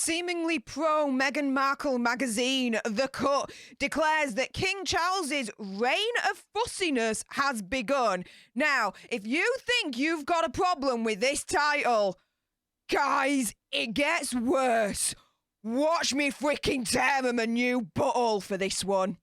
seemingly pro-Meghan Markle magazine, The Cut, declares that King Charles's reign of fussiness has begun. Now, if you think you've got a problem with this title, guys, it gets worse. Watch me freaking tear him a new butthole for this one.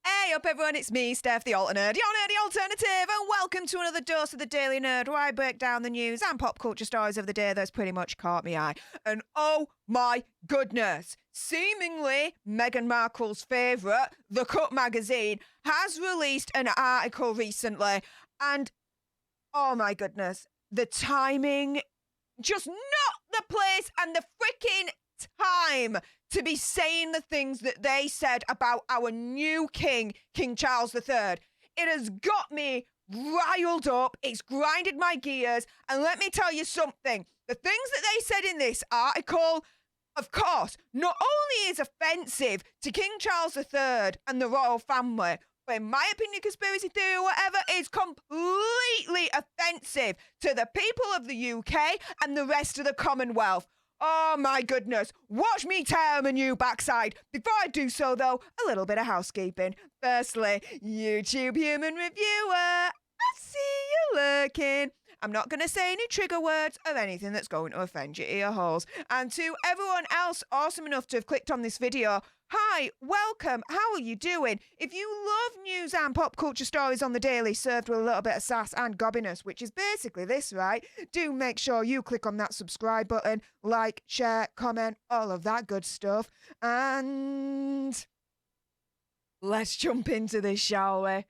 Hey up everyone, it's me, Stef, the Alt-Nerd, your nerdy alternative, and welcome to another dose of the Daily Nerd, where I break down the news and pop culture stories of the day that's pretty much caught my eye. And oh my goodness, seemingly Meghan Markle's favourite, The Cut magazine, has released an article recently, and oh my goodness, the timing, just not the place and the freaking time to be saying the things that they said about our new king, King Charles III. It has got me riled up. It's grinded my gears. And let me tell you something. The things that they said in this article, of course, not only is offensive to King Charles III and the royal family, but in my opinion, conspiracy theory or whatever, is completely offensive to the people of the UK and the rest of the Commonwealth. Oh my goodness, watch me tear him a new backside. Before I do so though, a little bit of housekeeping. Firstly, YouTube human reviewer, I see you lurking. I'm not going to say any trigger words or anything that's going to offend your ear holes. And to everyone else awesome enough to have clicked on this video, hi, welcome, how are you doing? If you love news and pop culture stories on the daily served with a little bit of sass and gobbiness, which is basically this, right? Do make sure you click on that subscribe button, like, share, comment, all of that good stuff. And let's jump into this, shall we?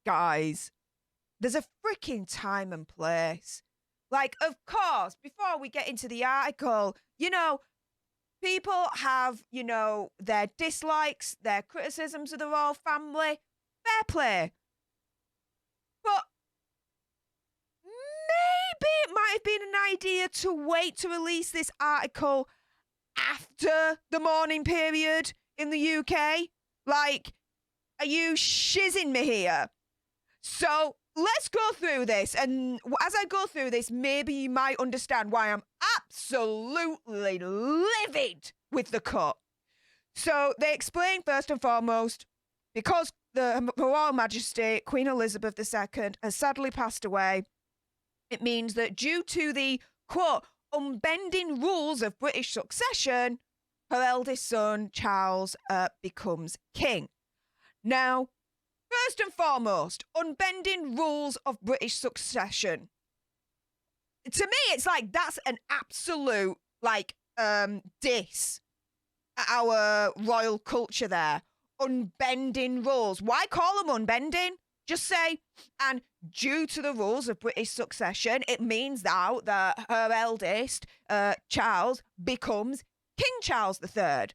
Guys, there's a freaking time and place. Like, of course, before we get into the article, you know, people have, you know, their dislikes, their criticisms of the royal family. Fair play. But maybe it might have been an idea to wait to release this article after the mourning period in the UK. Like, are you shizzing me here? So let's go through this, and as I go through this, maybe you might understand why I'm absolutely livid with The Cut. So they explain first and foremost, because the Royal Majesty, Queen Elizabeth II, has sadly passed away, it means that due to the, quote, unbending rules of British succession, her eldest son, Charles, becomes king. Now, first and foremost, unbending rules of British succession. To me, it's like that's an absolute, like, diss at our royal culture there. Unbending rules. Why call them unbending? Just say, and due to the rules of British succession, it means now that her eldest, Charles, becomes King Charles III.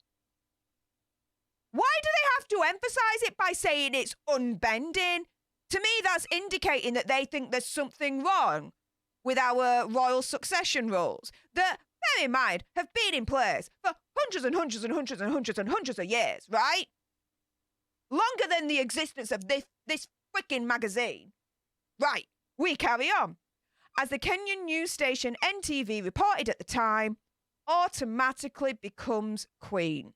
Why do they have to emphasize it by saying it's unbending? To me, that's indicating that they think there's something wrong with our royal succession rules that, bear in mind, have been in place for hundreds and hundreds and hundreds and hundreds and hundreds of years, right? Longer than the existence of this freaking magazine. Right, we carry on. As the Kenyan news station NTV reported at the time, automatically becomes queen.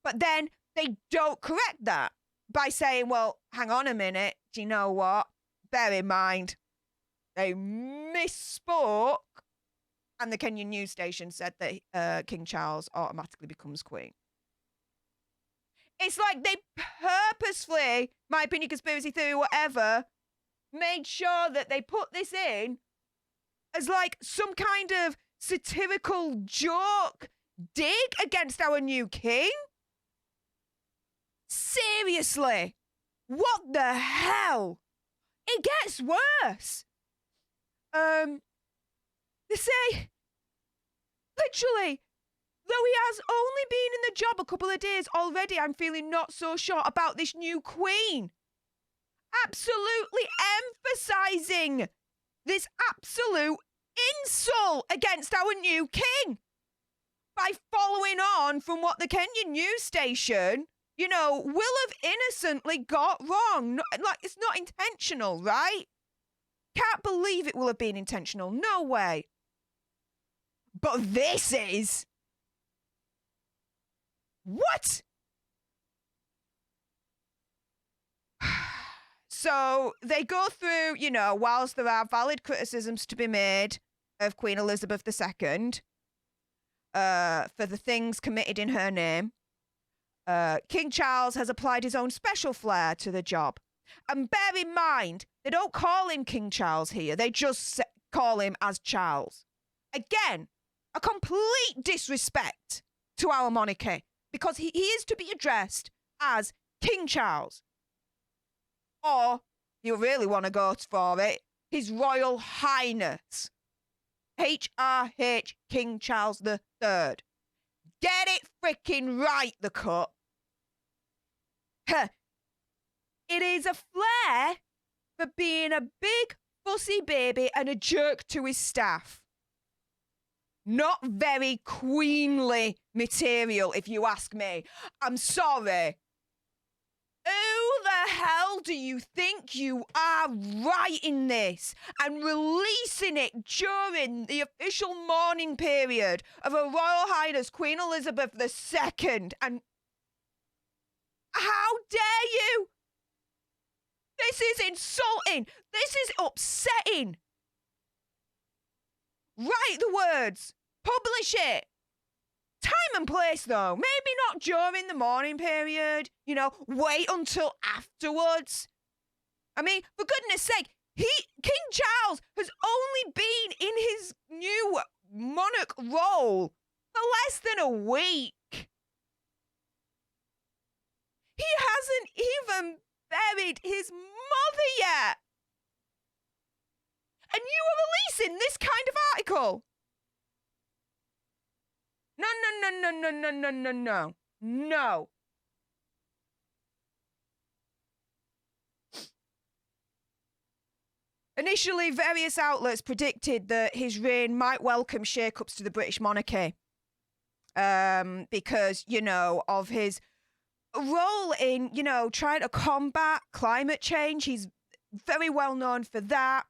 But then they don't correct that by saying, well, hang on a minute, do you know what? Bear in mind, they misspoke, and the Kenyan news station said that King Charles automatically becomes queen. It's like they purposefully, my opinion, conspiracy theory, whatever, made sure that they put this in as like some kind of satirical joke dig against our new king. Seriously, what the hell? It gets worse. They say, literally, though he has only been in the job a couple of days already, I'm feeling not so sure about this new queen. Absolutely emphasizing this absolute insult against our new king by following on from what the Kenyan news station, you know, will have innocently got wrong. Like, it's not intentional, right? Can't believe it will have been intentional. No way. But this is. What? So they go through, you know, whilst there are valid criticisms to be made of Queen Elizabeth II for the things committed in her name, King Charles has applied his own special flair to the job. And bear in mind, they don't call him King Charles here. They just call him as Charles. Again, a complete disrespect to our monarchy, because he is to be addressed as King Charles. Or, you really want to go for it, His Royal Highness, HRH King Charles III. Get it freaking right, the cut. It is a flair for being a big fussy baby and a jerk to his staff. Not very queenly material, if you ask me. I'm sorry. Who the hell do you think you are writing this and releasing it during the official mourning period of Her Royal Highness Queen Elizabeth II? And how dare you? This is insulting. This is upsetting. Write the words. Publish it. Time and place, though. Maybe not during the mourning period. You know, wait until afterwards. I mean, for goodness sake, King Charles has only been in his new monarch role for less than a week. He hasn't even buried his mother yet. And you are releasing this kind of article. No. No. Initially, various outlets predicted that his reign might welcome shake-ups to the British monarchy. Because, you know, of his role in, you know, trying to combat climate change. He's very well known for that.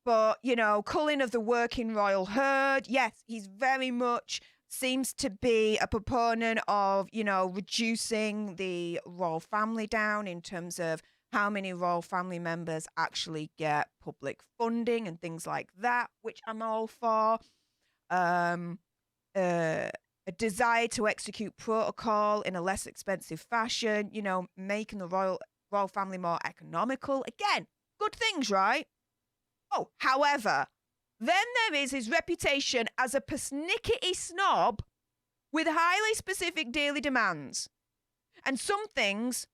But, you know, culling of the working royal herd. Yes, he's very much seems to be a proponent of, you know, reducing the royal family down in terms of how many royal family members actually get public funding and things like that, which I'm all for. A desire to execute protocol in a less expensive fashion, you know, making the royal family more economical. Again, good things, right? Oh, however, then there is his reputation as a persnickety snob with highly specific daily demands. And some things,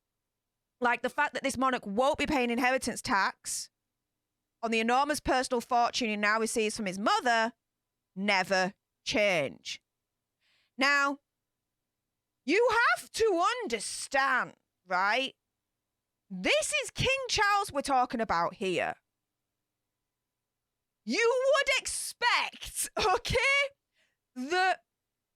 like the fact that this monarch won't be paying inheritance tax on the enormous personal fortune he now receives from his mother, never change. Now, you have to understand, right? This is King Charles we're talking about here. You would expect, okay, that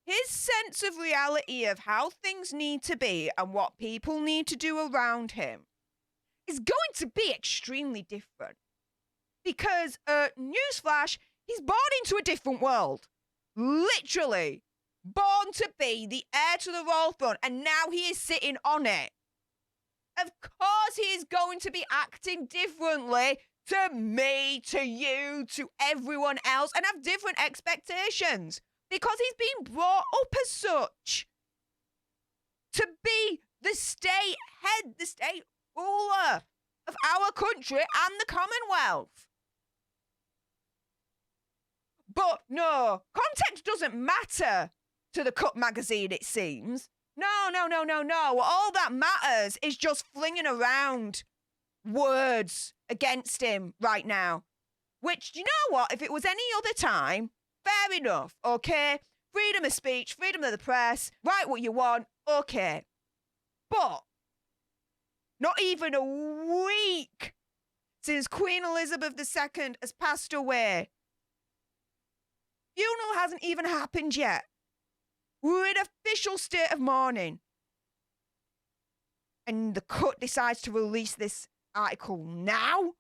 his sense of reality of how things need to be and what people need to do around him is going to be extremely different. Because, newsflash, he's born into a different world. Literally. Born to be the heir to the royal throne, and now he is sitting on it. Of course he is going to be acting differently to me, to you, to everyone else, and have different expectations. Because he's been brought up as such. To be the state head, the state ruler of our country and the Commonwealth. But no, context doesn't matter to the Cut magazine, it seems. No. All that matters is just flinging around words against him right now. Which, you know what? If it was any other time, fair enough, okay? Freedom of speech, freedom of the press, write what you want, okay. But not even a week since Queen Elizabeth II has passed away, Funeral hasn't even happened yet. We're in official state of mourning. And the Cut decides to release this article now.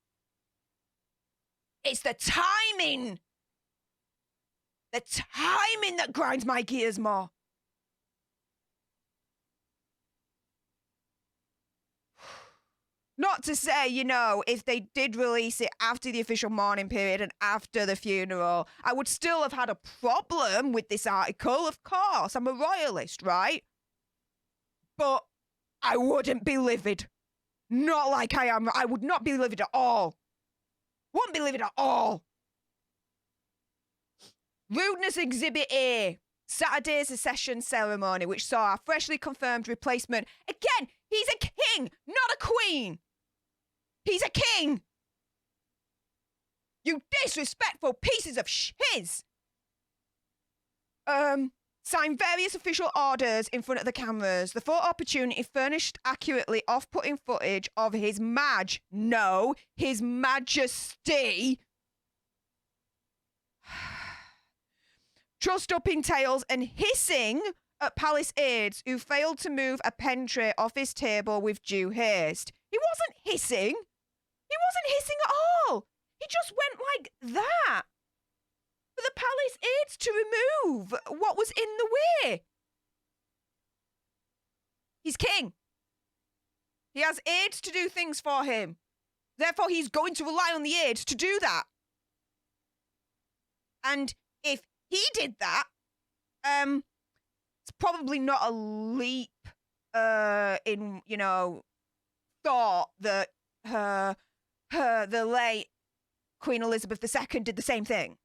It's the timing. The timing that grinds my gears more. Not to say, you know, if they did release it after the official mourning period and after the funeral, I would still have had a problem with this article, of course. I'm a royalist, right? But I wouldn't be livid. Not like I am. I would not be livid at all. Wouldn't be livid at all. Rudeness Exhibit A. Saturday's accession ceremony, which saw our freshly confirmed replacement. Again, he's a king, not a queen. He's a king. You disrespectful pieces of shiz. Signed various official orders in front of the cameras. The photo opportunity furnished accurately off-putting footage of his His Majesty. Trussed up in tails and hissing at palace aides who failed to move a pen tray off his table with due haste. He wasn't hissing. He wasn't hissing at all. He just went like that for the palace aides to remove what was in the way. He's king. He has aides to do things for him. Therefore, he's going to rely on the aides to do that. And if he did that, it's probably not a leap in, you know, thought that the late Queen Elizabeth II did the same thing.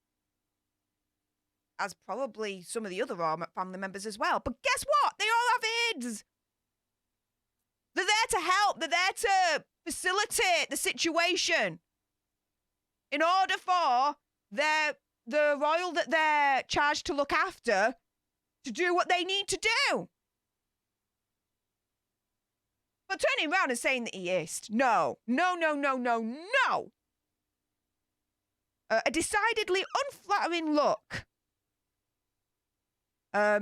As probably some of the other royal family members as well. But guess what? They all have aides. They're there to help. They're there to facilitate the situation. In order for the royal that they're charged to look after to do what they need to do. But turning around and saying that he is, no. A decidedly unflattering look.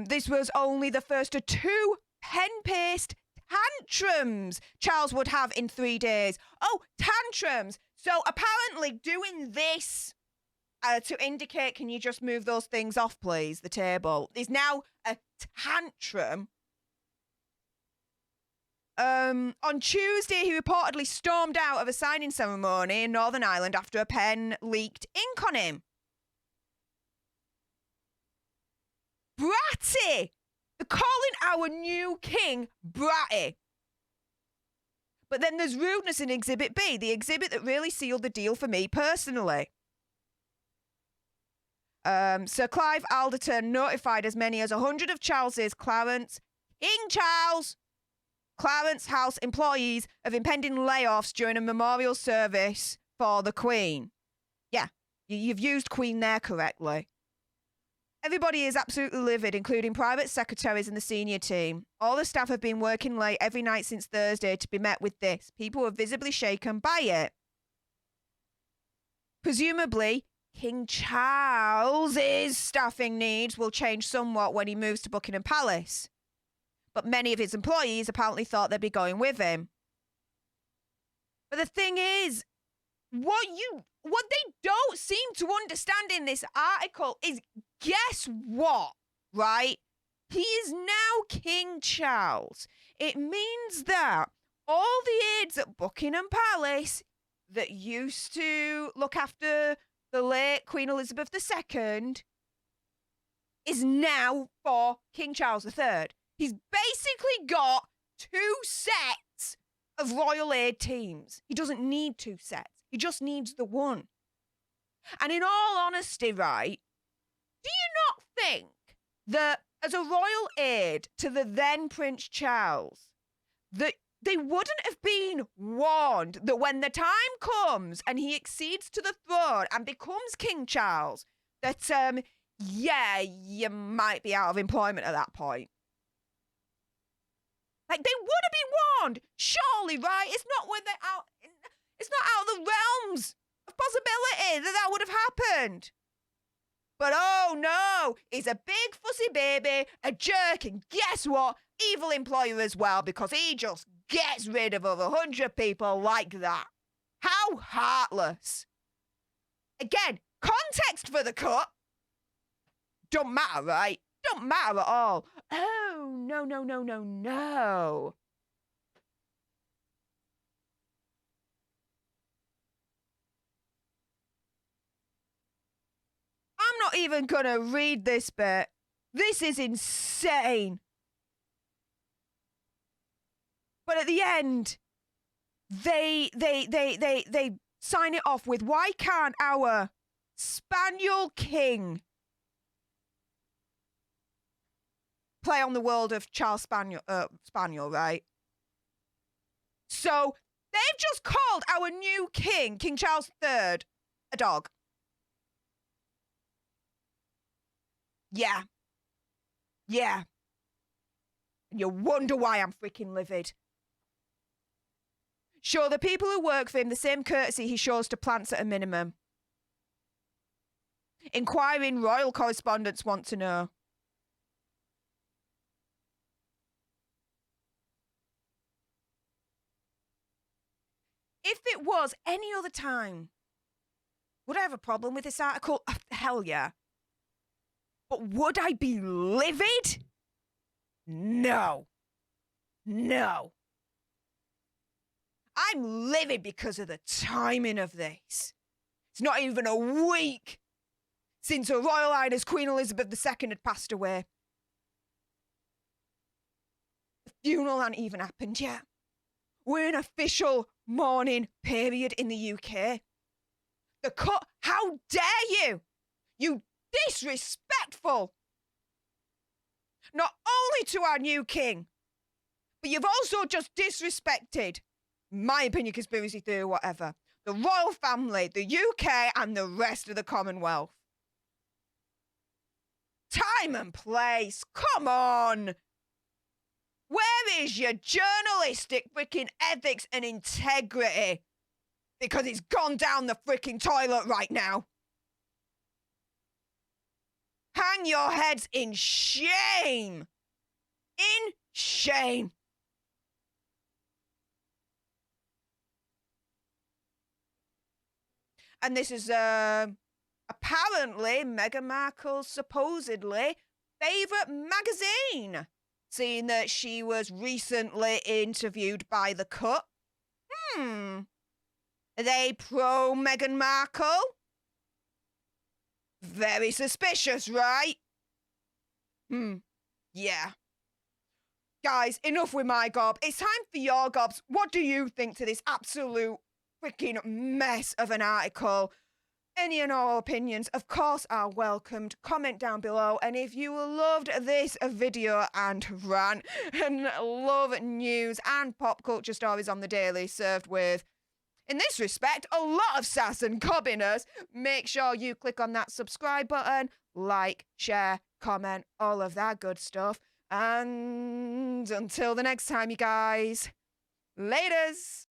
This was only the first of 2 pen-paced tantrums Charles would have in 3 days. Oh, tantrums. So apparently doing this to indicate, can you just move those things off, please, the table, is now a tantrum. On Tuesday, he reportedly stormed out of a signing ceremony in Northern Ireland after a pen leaked ink on him. Bratty! They're calling our new king bratty. But then there's rudeness in Exhibit B, the exhibit that really sealed the deal for me personally. Sir Clive Alderton notified as many as 100 of Charles's King Charles, Clarence House employees of impending layoffs during a memorial service for the Queen. Yeah, you've used Queen there correctly. Everybody is absolutely livid, including private secretaries and the senior team. All the staff have been working late every night since Thursday to be met with this. People were visibly shaken by it. Presumably, King Charles's staffing needs will change somewhat when he moves to Buckingham Palace. But many of his employees apparently thought they'd be going with him. But the thing is, what they don't seem to understand in this article is, guess what, right? He is now King Charles. It means that all the aides at Buckingham Palace that used to look after the late Queen Elizabeth II is now for King Charles III. He's basically got 2 sets of royal aid teams. He doesn't need 2 sets. He just needs the one. And in all honesty, right, do you not think that as a royal aide to the then Prince Charles, that they wouldn't have been warned that when the time comes and he accedes to the throne and becomes King Charles, that, yeah, you might be out of employment at that point? Like, they would have been warned, surely, right? It's not out of the realms of possibility that would have happened. But oh no, he's a big fussy baby, a jerk, and guess what? Evil employer as well, because he just gets rid of over 100 people like that. How heartless. Again, context for the cut. Don't matter, right? Don't matter at all. Oh, no, no, no, no, no. I'm not even gonna read this bit. This is insane. But at the end, they sign it off with, why can't our Spaniel King play on the world of Charles Spaniel, right? So they've just called our new king, King Charles III, a dog. Yeah. Yeah. And you wonder why I'm freaking livid. Show the people who work for him the same courtesy he shows to plants at a minimum. Inquiring royal correspondents want to know. If it was any other time, would I have a problem with this article? Hell yeah. But would I be livid? No. No. I'm livid because of the timing of this. It's not even a week since Her Royal Highness Queen Elizabeth II had passed away. The funeral hadn't even happened yet. We're in official mourning period in the UK. The cut, how dare you? You disrespectful. Not only to our new king, but you've also just disrespected, my opinion, conspiracy theory, whatever, the royal family, the UK, and the rest of the Commonwealth. Time and place, come on. Where is your journalistic freaking ethics and integrity? Because it's gone down the freaking toilet right now. Hang your heads in shame. In shame. And this is apparently Meghan Markle's supposedly favourite magazine, seeing that she was recently interviewed by The Cut. Are they pro Meghan Markle? Very suspicious, right? Yeah. Guys, enough with my gob. It's time for your gobs. What do you think to this absolute freaking mess of an article? Any and all opinions, of course, are welcomed. Comment down below. And if you loved this video and rant and love news and pop culture stories on the daily, served with, in this respect, a lot of sass and cobbiness, make sure you click on that subscribe button, like, share, comment, all of that good stuff. And until the next time, you guys, laters.